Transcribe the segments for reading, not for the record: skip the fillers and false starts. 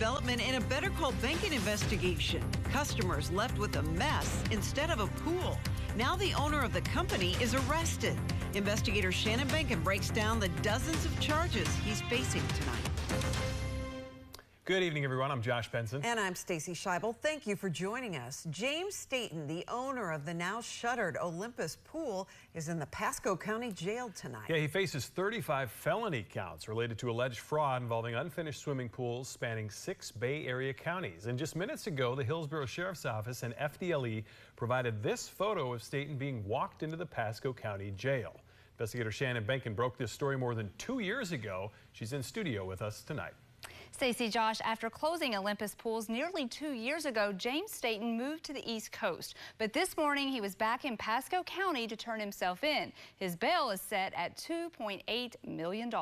development in a Better Call Banking investigation. Customers left with a mess instead of a pool. Now the owner of the company is arrested. Investigator Shannon Bankin breaks down the dozens of charges he's facing tonight. Good evening, everyone. I'm Josh Benson. And I'm Stacy Scheibel. Thank you for joining us. James Staten, the owner of the now shuttered Olympus Pool, is in the Pasco County Jail tonight. Yeah, he faces 35 felony counts related to alleged fraud involving unfinished swimming pools spanning 6 Bay Area counties. And just minutes ago, the Hillsborough Sheriff's Office and FDLE provided this photo of Staten being walked into the Pasco County Jail. Investigator Shannon Bankin broke this story more than 2 years ago. She's in studio with us tonight. Stacey, Josh, after closing Olympus Pools nearly 2 years ago, James Staten moved to the East Coast. But this morning, he was back in Pasco County to turn himself in. His bail is set at $2.8 million.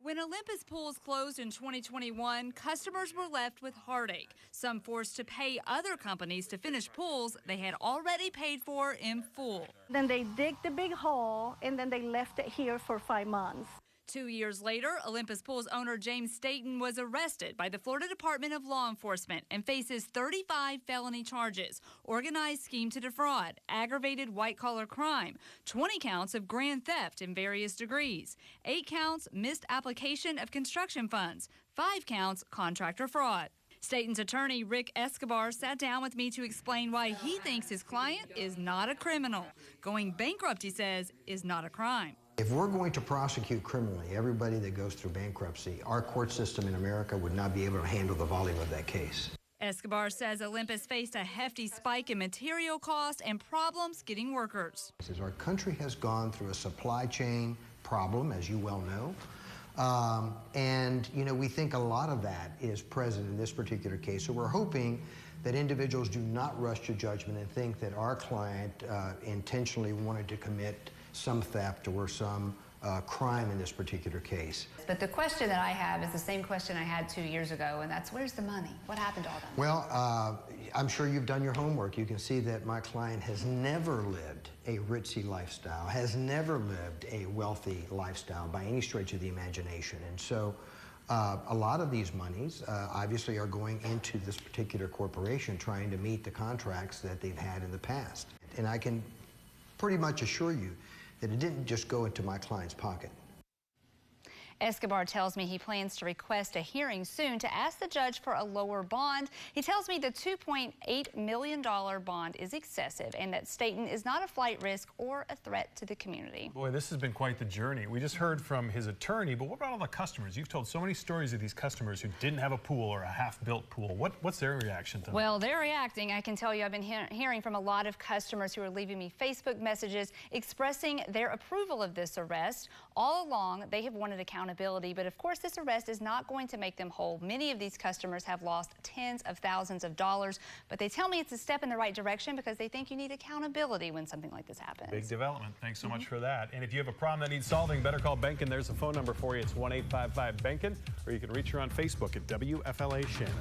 When Olympus Pools closed in 2021, customers were left with heartache, some forced to pay other companies to finish pools they had already paid for in full. Then they digged the big hole, and then they left it here for 5 months. 2 years later, Olympus Pools owner James Staten was arrested by the Florida Department of Law Enforcement and faces 35 felony charges: organized scheme to defraud, aggravated white-collar crime, 20 counts of grand theft in various degrees, 8 counts missed application of construction funds, 5 counts contractor fraud. Staten's attorney, Rick Escobar, sat down with me to explain why he thinks his client is not a criminal. Going bankrupt, he says, is not a crime. If we're going to prosecute criminally everybody that goes through bankruptcy, our court system in America would not be able to handle the volume of that case. Escobar says Olympus faced a hefty spike in material costs and problems getting workers. Our country has gone through a supply chain problem, as you well know, and we think a lot of that is present in this particular case. So we're hoping that individuals do not rush to judgment and think that our client intentionally wanted to commit some theft or some crime in this particular case. But the question that I have is the same question I had 2 years ago, and that's, where's the money? What happened to all that? Well, I'm sure you've done your homework. You can see that my client has never lived a ritzy lifestyle, has never lived a wealthy lifestyle by any stretch of the imagination. And so a lot of these monies obviously are going into this particular corporation trying to meet the contracts that they've had in the past. And I can pretty much assure you that it didn't just go into my client's pocket. Escobar tells me he plans to request a hearing soon to ask the judge for a lower bond. He tells me the $2.8 million bond is excessive and that Staten is not a flight risk or a threat to the community. Boy, this has been quite the journey. We just heard from his attorney, but what about all the customers? You've told so many stories of these customers who didn't have a pool or a half-built pool. What's their reaction to that? Well, they're reacting. I can tell you I've been hearing from a lot of customers who are leaving me Facebook messages expressing their approval of this arrest. All along, they have wanted accountability, but of course this arrest is not going to make them whole. Many of these customers have lost tens of thousands of dollars, but they tell me it's a step in the right direction because they think you need accountability when something like this happens. Big development. Thanks so much for that. And if you have a problem that needs solving, better call Bankin. There's a phone number for you. It's 1-855-BANKIN, or you can reach her on Facebook at WFLA Shannon.